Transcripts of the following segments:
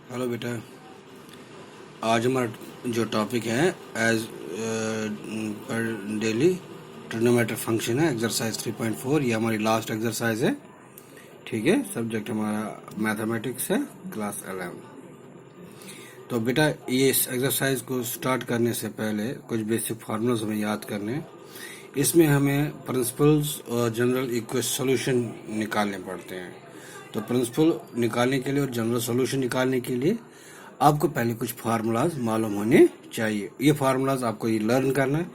Hello बेटा। आज हमारा जो टॉपिक है एज पर डेली ट्रिग्नोमेट्रिक फंक्शन है, एक्सरसाइज 3.4। ये हमारी लास्ट एक्सरसाइज है। ठीक है, सब्जेक्ट हमारा मैथमेटिक्स है, क्लास 11। तो बेटा ये इस एक्सरसाइज को स्टार्ट करने से पहले कुछ बेसिक फार्मूलाज हमें याद करने हैं। इसमें हमें प्रिंसिपल्स और जनरल इक्वेशन सॉल्यूशन निकालने पड़ते हैं। तो प्रिंसिपल निकालने के लिए और जनरल सॉल्यूशन निकालने के लिए आपको पहले कुछ फार्मूलाज मालूम होने चाहिए। ये फार्मूलाज आपको ये लर्न करना है।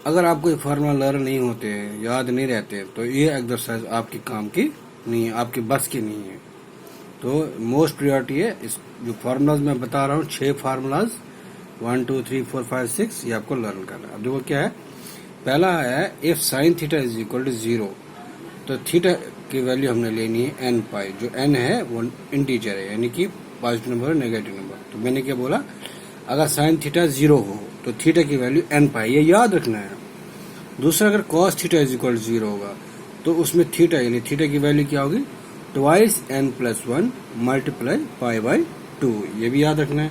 अगर आपको ये फार्मूला लर्न नहीं होते हैं, याद नहीं रहते हैं, तो ये एक्सरसाइज आपके काम की नहीं है, आपके बस की नहीं है। तो मोस्ट प्रायोरिटी है इस जो फार्मूलाज मैं बता रहा हूँ, 6 फार्मूलाज 1 2 3 4 5 6 ये आपको लर्न करना है। अब देखो क्या है। पहला है if sine theta is equal to 0, तो थीटा की वैल्यू हमने लेनी है एन पाई। जो एन है वो इंटीजर है, यानी कि पॉजिटिव नंबर और नेगेटिव नंबर। तो मैंने क्या बोला, अगर साइन थीटा 0 हो तो थीटा की वैल्यू एन पाई, ये याद रखना है। दूसरा, अगर cos theta is equal to 0 होगा तो उसमें थीटा यानी थीटा की वैल्यू क्या होगी, twice n plus 1 multiply pi by 2, ये भी याद रखना है।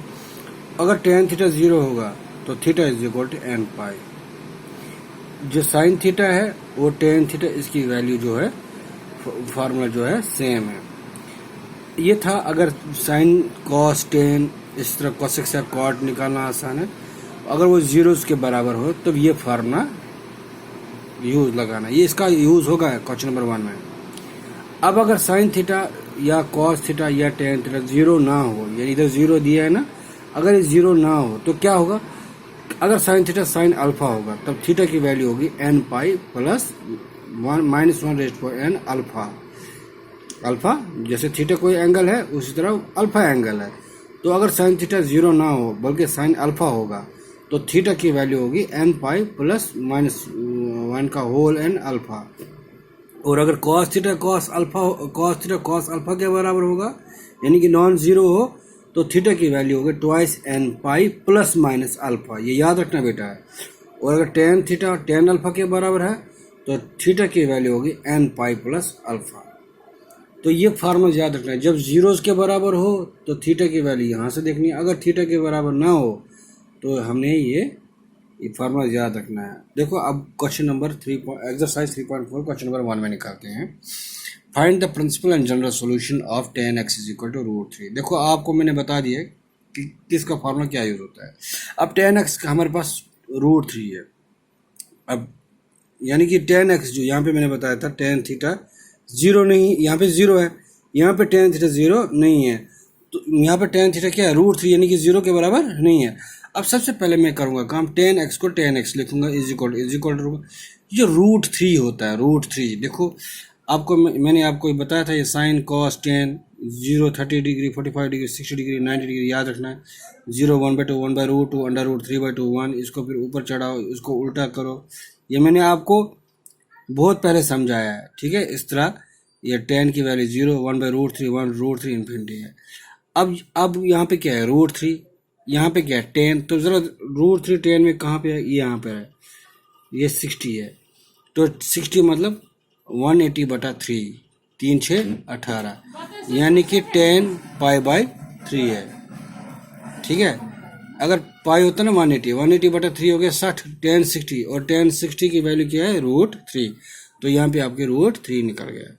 अगर टेन थीटा 0 होगा तो theta is equal to n pi. जो साइन थीटा है वो टेन थीटा, इसकी वैल्यू जो है फार्मूला जो है सेम है। ये था अगर साइन कॉस टेन इस तरह कोसेक से कॉट निकालना आसान है। अगर वो 0 के बराबर हो तो ये फार्मूला यूज लगाना, ये इसका यूज होगा क्वेश्चन नंबर 1 में। अब अगर साइन थीटा या कॉस थीटा या टेन थीटा 0 ना हो, यानी इधर 0 दिया है ना, अगर ये 0 ना हो तो क्या होगा, अगर साइन थीटा साइन अल्फा होगा तब थीटा की वैल्यू होगी n pi plus 1 minus 1 raise to n alpha. Alpha जैसे थीटा कोई एंगल है उसी तरह अल्फा एंगल है। तो अगर साइन थीटा 0 ना हो बल्कि साइन अल्फा होगा तो थीटा की वैल्यू होगी एन पाई प्लस माइनस 1 का होल एन अल्फा। और अगर कॉस थीटा कॉस अल्फा के बराबर होगा, यानी कि नॉन जीरो हो, तो थीटा की वैल्यू होगी twice n pi plus minus alpha, ये याद रखना बेटा है। और अगर टेन थीटा टेन अल्फा के बराबर है तो थीटा की वैल्यू होगी एन पाई प्लस अल्फा। तो ये फार्मूला याद रखना है। जब जीरोस के बराबर हो तो थीटा की वैल्यू यहाँ से देखनी है, अगर थीटा के बराबर ना हो तो हमने ये फार्मूला याद रखना है। देखो अब question number 3 exercise 3.4 question number 1 में निकालते हैं। Find the principal and general solution of tan x is equal to √3। देखो आपको मैंने बता दिया कि किसका फार्मूला क्या यूज होता है। अब tan x का हमारे पास √3 है। अब यानी कि tan x जो यहाँ पे मैंने बताया था tan थीटा 0 नहीं, यहाँ पे 0 है, यहाँ पे tan थीटा 0 नहीं है, तो यहाँ पे tan थीटा क्या है √3, यानी कि 0 के बराबर नहीं है। अब सबसे पहले मैं करूँगा काम, tan x को tan x लिखूंगा इज इक्वल टू जो √3 होता है √3। देखो आपको मैंने आपको बताया था, ये sine cos tan 0 30 degree 45 degree 60 degree 90 degree याद रखना है। 0 1/2 1/√2 √3/2 1, इसको फिर ऊपर चढ़ाओ, इसको उल्टा करो। ये मैंने आपको बहुत पहले समझाया है, ठीक है। इस तरह ये टेन की वैल्यू 0 1/√3 1√3 इन्फिनिटी है। अब यहाँ पे क्या है √3, यहाँ पे क्या है टेन, तो ज़रा √3 टेन में कहाँ पे है, ये यहाँ पे है, ये 60 है। तो 60 मतलब 180/3, 3 6 18, यानी कि 10 पाई बाई 3 है, ठीक है। अगर पाई होता ना 180/3 हो गया 60, 10 60, और 10 60 की वैल्यू क्या है √3, तो यहाँ पे आपके √3 निकल गया।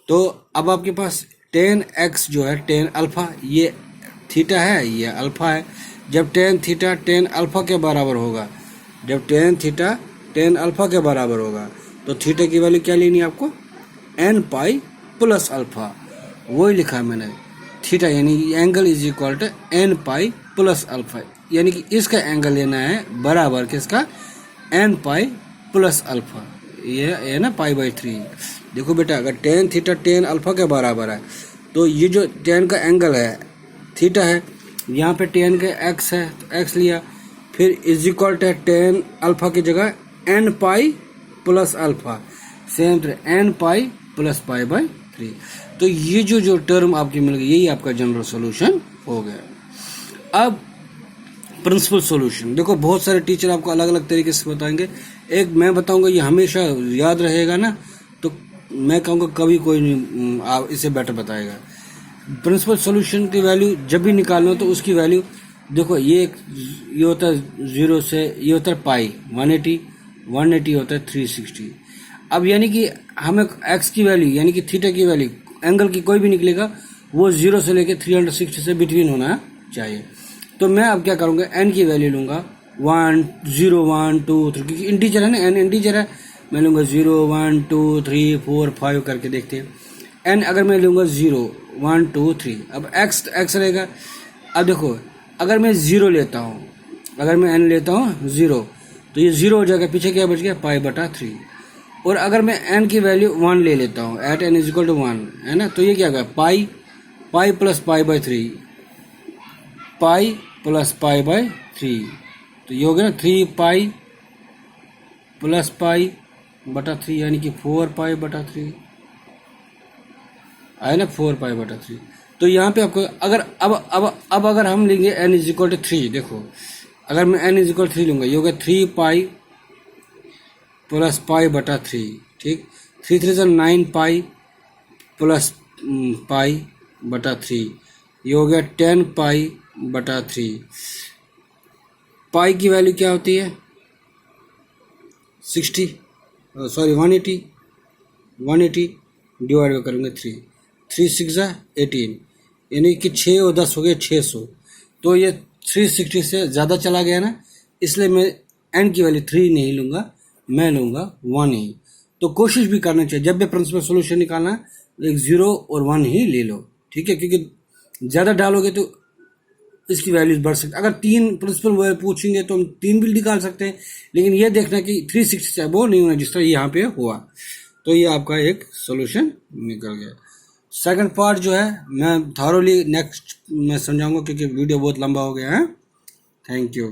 तो अब आपके पास tan x जो है tan अल्फा, ये थीटा है, ये अल्फा है। जब tan थीटा tan अल्फा के बराबर होगा, जब tan थीटा tan अल्फा के बराबर होगा तो थीटा की वैल्यू क्या लेनी है आपको, एन पाई प्लस अल्फा, वही लिखा है मैंने। थीटा यानी angle is equal to n pi plus alpha, यानी कि इसका एंगल लेना है बराबर किसका, एन पाई प्लस अल्फा, ये है ना पाई/3। देखो बेटा अगर tan थीटा tan अल्फा के बराबर है तो ये जो tan का एंगल है थीटा है, यहाँ पे tan का x है तो x लिया, फिर is equal to tan alpha की जगह n pi plus alpha, same तरह एन पाई प्लस पाई/3। तो ये जो टर्म आपकी मिल गई, यही आपका जनरल सॉल्यूशन हो गया। अब प्रिंसिपल सॉल्यूशन, देखो बहुत सारे टीचर आपको अलग अलग तरीके से बताएंगे। एक मैं बताऊंगा, ये हमेशा याद रहेगा ना, तो मैं कहूँगा कभी कोई नहीं आप इसे बेटर बताएगा। प्रिंसिपल सॉल्यूशन की वैल्यू जब भी निकालना हो तो उसकी वैल्यू देखो, ये होता है 0 से, ये होता है पाई 180, 180 होता है 360। अब यानी कि हमें एक्स की वैल्यू यानी कि थीटा की वैल्यू एंगल की कोई भी निकलेगा वो 0 से लेके 360 से बिटवीन होना चाहिए। तो मैं अब क्या करूँगा, एन की वैल्यू लूँगा 1 0 1 2 3, क्योंकि इंटीजर है ना, एन इंटीजर है। मैं लूँगा 0 1 2 3 4 5 करके देखते हैं। एन अगर मैं लूँगा 0 1 2 3, अब एक्स रहेगा। अब देखो, अगर मैं 0 लेता हूँ, अगर मैं एन लेता हूँ 0, तो ये 0 हो जाएगा, पीछे क्या बच गया पाई बटा 3। और अगर मैं एन की वैल्यू 1 ले लेता हूँ, at n is equal to 1, है ना, तो ये क्या होगा pi plus pi by 3, pi plus pi by 3, तो ये हो गया ना 3 पाई प्लस पाई बटा 3, यानी कि 4 पाई बटा 3 आए ना, 4 पाई बटा 3। तो यहाँ पे आपको अगर अब अगर हम लेंगे एन इज इक्वल टू 3, देखो अगर मैं एन इज इक्वल 3 लूँगा, ये होगा 3 पाई प्लस पाई बटा 3, ठीक, 3 3 9 पाई प्लस पाई बटा 3, ये हो गया 10 पाई बटा 3। पाई की वैल्यू क्या होती है 60, सॉरी 180 डिवाइड करेंगे 3 6 18, यानी कि 6 और 10 हो गए 600। तो ये 360 से ज़्यादा चला गया ना, इसलिए मैं एन की वैल्यू 3 नहीं लूँगा, मैं लूँगा 1 ही। तो कोशिश भी करना चाहिए जब भी प्रिंसिपल सोल्यूशन निकालना, एक 0 और 1 ही ले लो, ठीक है, क्योंकि ज़्यादा डालोगे तो इसकी वैल्यूज बढ़ सकती। अगर 3 प्रिंसिपल पूछेंगे तो हम 3 भी निकाल सकते हैं, लेकिन ये देखना कि 360 से वो नहीं होना जिस तरह यहाँ पे हुआ। तो ये आपका एक सोल्यूशन निकल गया। सेकंड पार्ट जो है मैं थॉरोली नेक्स्ट में समझाऊंगा, क्योंकि वीडियो बहुत लंबा हो गया है। Thank you.